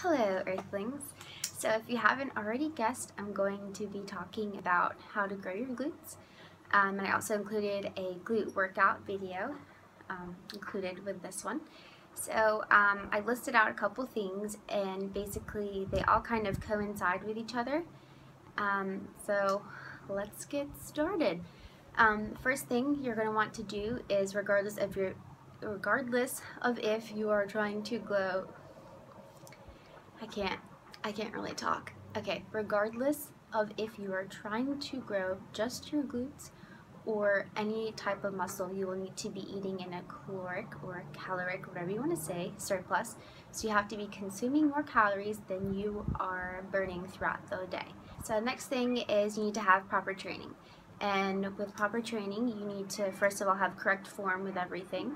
Hello, Earthlings. So if you haven't already guessed, I'm going to be talking about how to grow your glutes. And I also included a glute workout video included with this one. So I listed out a couple things, and basically they all kind of coincide with each other. So let's get started. First thing you're going to want to do is regardless of if you are trying to grow, I can't really talk. Okay, regardless of if you are trying to grow just your glutes or any type of muscle, you will need to be eating in a caloric or caloric, whatever you want to say, surplus. So you have to be consuming more calories than you are burning throughout the day. So the next thing is you need to have proper training. And with proper training, you need to first of all have correct form with everything.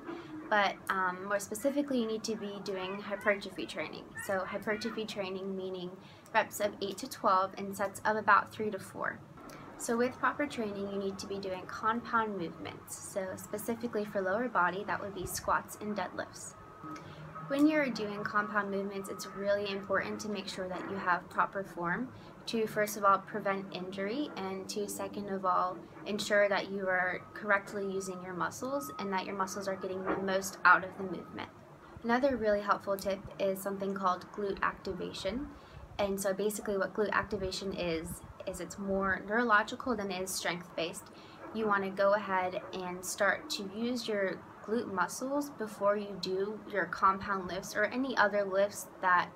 But more specifically, you need to be doing hypertrophy training. So hypertrophy training meaning reps of 8 to 12 and sets of about 3 to 4. So with proper training, you need to be doing compound movements. So specifically for lower body, that would be squats and deadlifts. When you're doing compound movements, it's really important to make sure that you have proper form to, first of all, prevent injury, and to, second of all, ensure that you are correctly using your muscles and that your muscles are getting the most out of the movement. Another really helpful tip is something called glute activation. And so basically what glute activation is it's more neurological than it is strength-based. You want to go ahead and start to use your glute muscles before you do your compound lifts or any other lifts that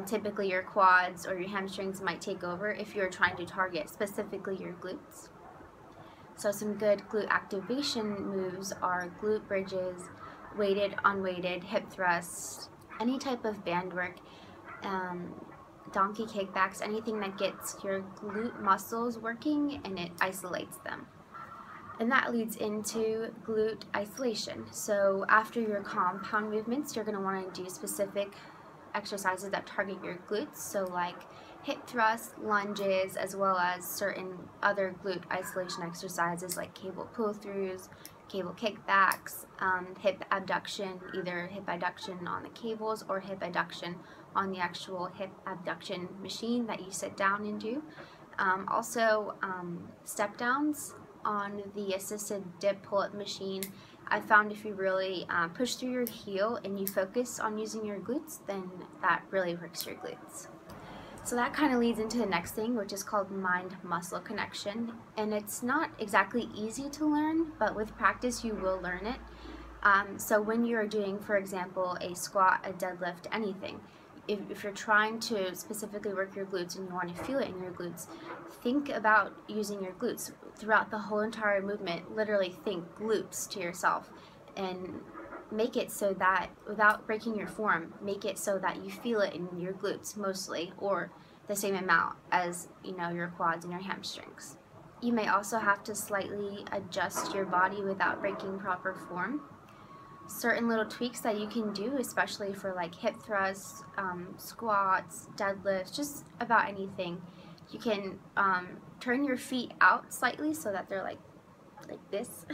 typically your quads or your hamstrings might take over if you're trying to target specifically your glutes. So some good glute activation moves are glute bridges, weighted, unweighted, hip thrusts, any type of band work, donkey kickbacks, anything that gets your glute muscles working and it isolates them. And that leads into glute isolation. So after your compound movements, you're going to want to do specific exercises that target your glutes. So like hip thrusts, lunges, as well as certain other glute isolation exercises like cable pull-throughs, cable kickbacks, hip abduction, either hip abduction on the cables or hip abduction on the actual hip abduction machine that you sit down and do. Also step downs on the assisted dip pull-up machine. I found if you really push through your heel and you focus on using your glutes, then that really works your glutes. So that kind of leads into the next thing, which is called mind-muscle connection. And it's not exactly easy to learn, but with practice you will learn it. So when you're doing, for example, a squat, a deadlift, anything, if you're trying to specifically work your glutes and you want to feel it in your glutes, think about using your glutes throughout the whole entire movement. Literally think glutes to yourself and make it so that, without breaking your form, make it so that you feel it in your glutes mostly, or the same amount as, you know, your quads and your hamstrings. You may also have to slightly adjust your body without breaking proper form. Certain little tweaks that you can do, especially for like hip thrusts, squats, deadlifts, just about anything. You can turn your feet out slightly so that they're like this.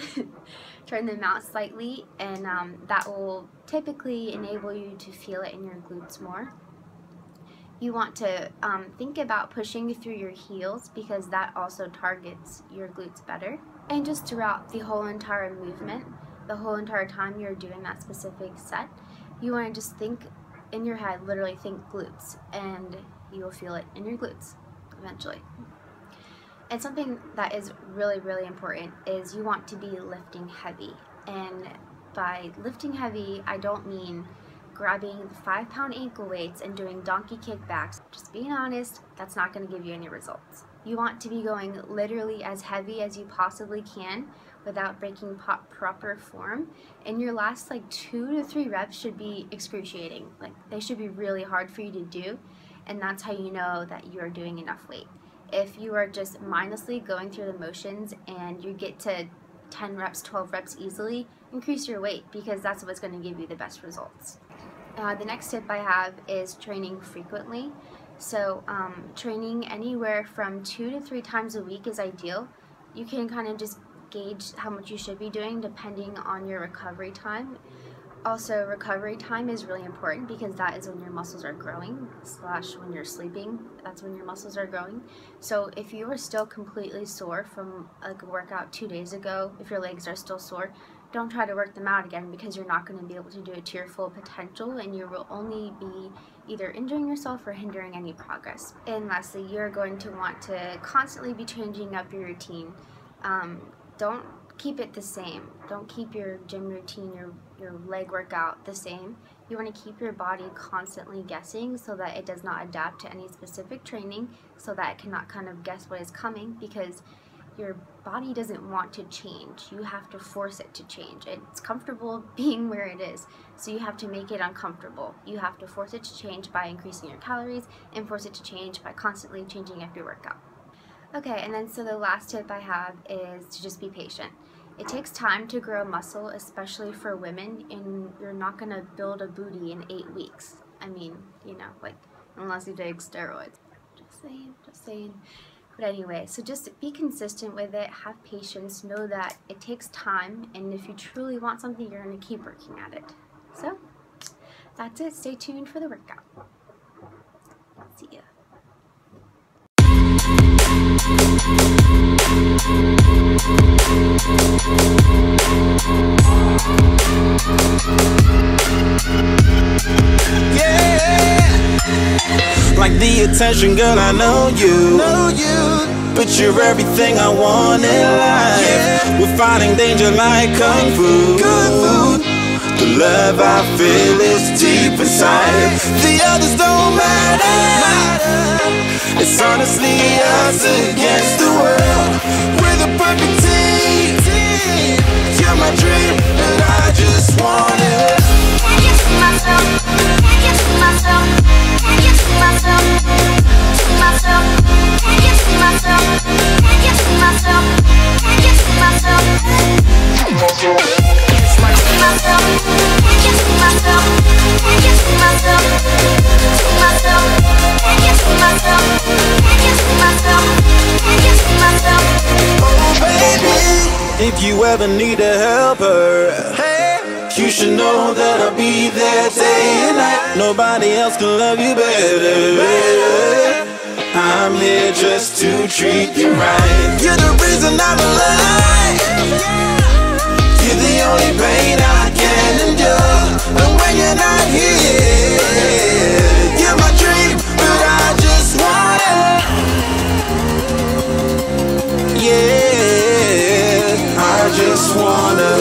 Turn them out slightly, and that will typically enable you to feel it in your glutes more. You want to think about pushing through your heels because that also targets your glutes better. And just throughout the whole entire movement, the whole entire time you're doing that specific set, you want to just think in your head, literally think glutes, and you will feel it in your glutes eventually. And something that is really, really important is you want to be lifting heavy. And by lifting heavy, I don't mean grabbing 5-pound ankle weights and doing donkey kickbacks. Just being honest, that's not going to give you any results. You want to be going literally as heavy as you possibly can without breaking proper form. And your last like 2 to 3 reps should be excruciating. Like, they should be really hard for you to do, and that's how you know that you are doing enough weight. If you are just mindlessly going through the motions and you get to 10 reps, 12 reps easily, increase your weight, because that's what's going to give you the best results. The next tip I have is training frequently. So training anywhere from 2 to 3 times a week is ideal. You can kind of just gauge how much you should be doing depending on your recovery time. Also, recovery time is really important because that is when your muscles are growing, / when you're sleeping, that's when your muscles are growing. So if you are still completely sore from like a workout 2 days ago, if your legs are still sore, don't try to work them out again, because you're not going to be able to do it to your full potential, and you will only be either injuring yourself or hindering any progress. And lastly, you're going to want to constantly be changing up your routine. Don't keep it the same. Don't keep your gym routine, your leg workout the same. You want to keep your body constantly guessing so that it does not adapt to any specific training, so that it cannot kind of guess what is coming, because your body doesn't want to change. You have to force it to change. It's comfortable being where it is, so you have to make it uncomfortable. You have to force it to change by increasing your calories, and force it to change by constantly changing up your workout. Okay, and then so the last tip I have is to just be patient. It takes time to grow muscle, especially for women, and you're not going to build a booty in 8 weeks. I mean, you know, like, unless you take steroids. Just saying. But anyway, so just be consistent with it, have patience, know that it takes time, and if you truly want something, you're going to keep working at it. So, that's it. Stay tuned for the workout. See ya. Like the attention, girl, I know you. But you're everything I want in life. We're fighting danger like Kung Fu. The love I feel is deep inside. The others don't matter. It's honestly us against the world. We're the perfect team. You're my dream, but I just want it. Can't get to myself. Can't get to myself. Can't get to myself. To myself. Can't get to myself. Can't get to myself. Can't get to myself. To myself. Can't get to myself. Can't get to myself. Can't get to myself. To myself. Can't get to myself. Can't get to myself. Can't get to myself. Oh baby, if you ever need a helper, you should know that I'll be there day and night. Nobody else can love you better. I'm here just to treat you right. You're the reason I'm alive. You're the only pain I can endure. And when you're not here, you're my dream, but I just want it. Yeah, I just wanna.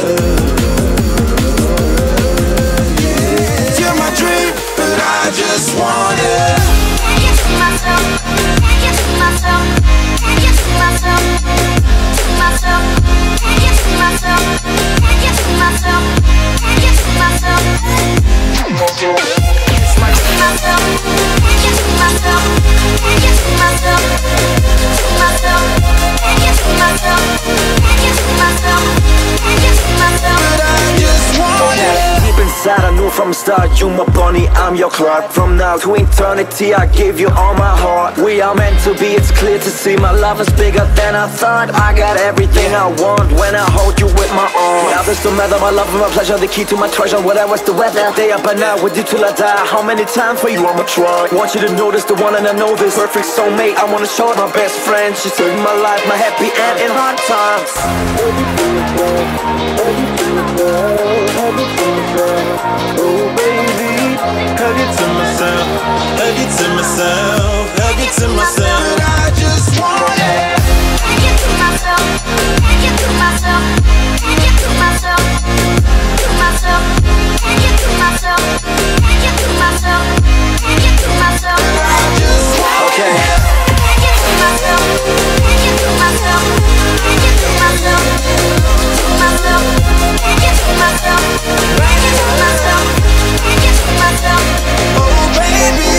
I just want it. Can't get to myself. Can't get to myself. Can't get to myself. To myself. Can't get to myself. Can't get to myself. Can't get to myself. To myself. Can't get to myself. Can't get to myself. To myself. Can't get to myself. Can't get to myself. Can't get to myself. But I just want it. Deep inside, I knew from the start, you my bunny, I'm your Clark. From now to eternity, I give you all my heart. We are meant to be, it's clear to see. My love is bigger than I thought. I got everything I want when I hold you with my arms. Now this don't matter, my love and my pleasure, the key to my treasure. Whatever's the weather, day up and out with you till I die. How many times for you I'ma try? Want you to notice the one and I know this. Perfect soulmate, I wanna show it. My best friend, she saved my life, my happy end in hard times. Oh baby, hug it to myself, hug it to myself, hug it to myself. But I just want it. Can't get to myself, can't get to myself, can't get to myself, to myself. Can't get to myself, can't get to myself, can't get to myself. But I just want it. Can't get to myself, can't get to myself, can't get to myself, to myself. Can't get to myself, can't get to myself, can't get to myself. Oh baby.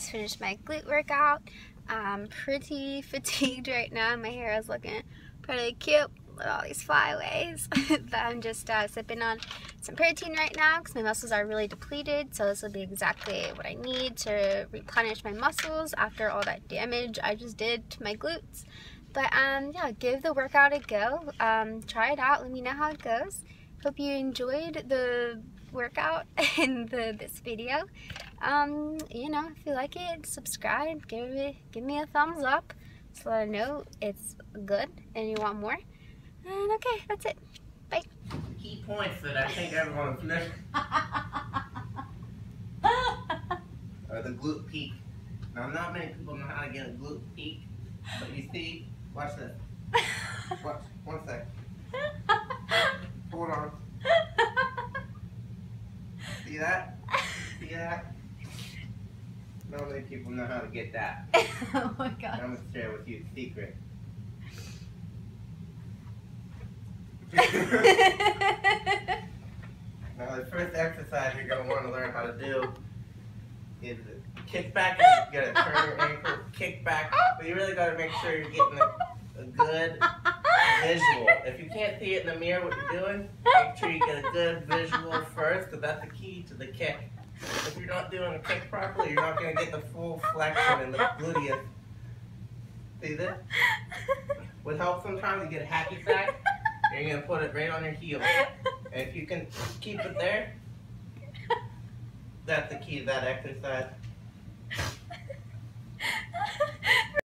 just finished my glute workout. I'm pretty fatigued right now. My hair is looking pretty cute with all these flyaways. But I'm just sipping on some protein right now because my muscles are really depleted. So this will be exactly what I need to replenish my muscles after all that damage I just did to my glutes. But yeah, give the workout a go. Try it out. Let me know how it goes. Hope you enjoyed the workout in this video. You know, if you like it, subscribe, give me a thumbs up so that I know it's good and you want more. And okay, that's it. Bye. Key points that I think everyone's missing are the glute peak. Now, not many people know how to get a glute peak, but you see, watch this. Watch, 1 sec. Hold on. See that? See that? Not many people know how to get that. Oh my god. I'm going to share with you a secret. Now, the first exercise you're going to want to learn how to do is kick back. You got to turn your ankle, kick back. But you really got to make sure you're getting a good visual. If you can't see it in the mirror what you're doing, make sure you get a good visual first, because that's the key to the kick. If you're not doing a kick properly, you're not going to get the full flexion and the gluteus. See this? Would help sometimes, you get a hacky sack, and you're going to put it right on your heel. And if you can keep it there, that's the key to that exercise.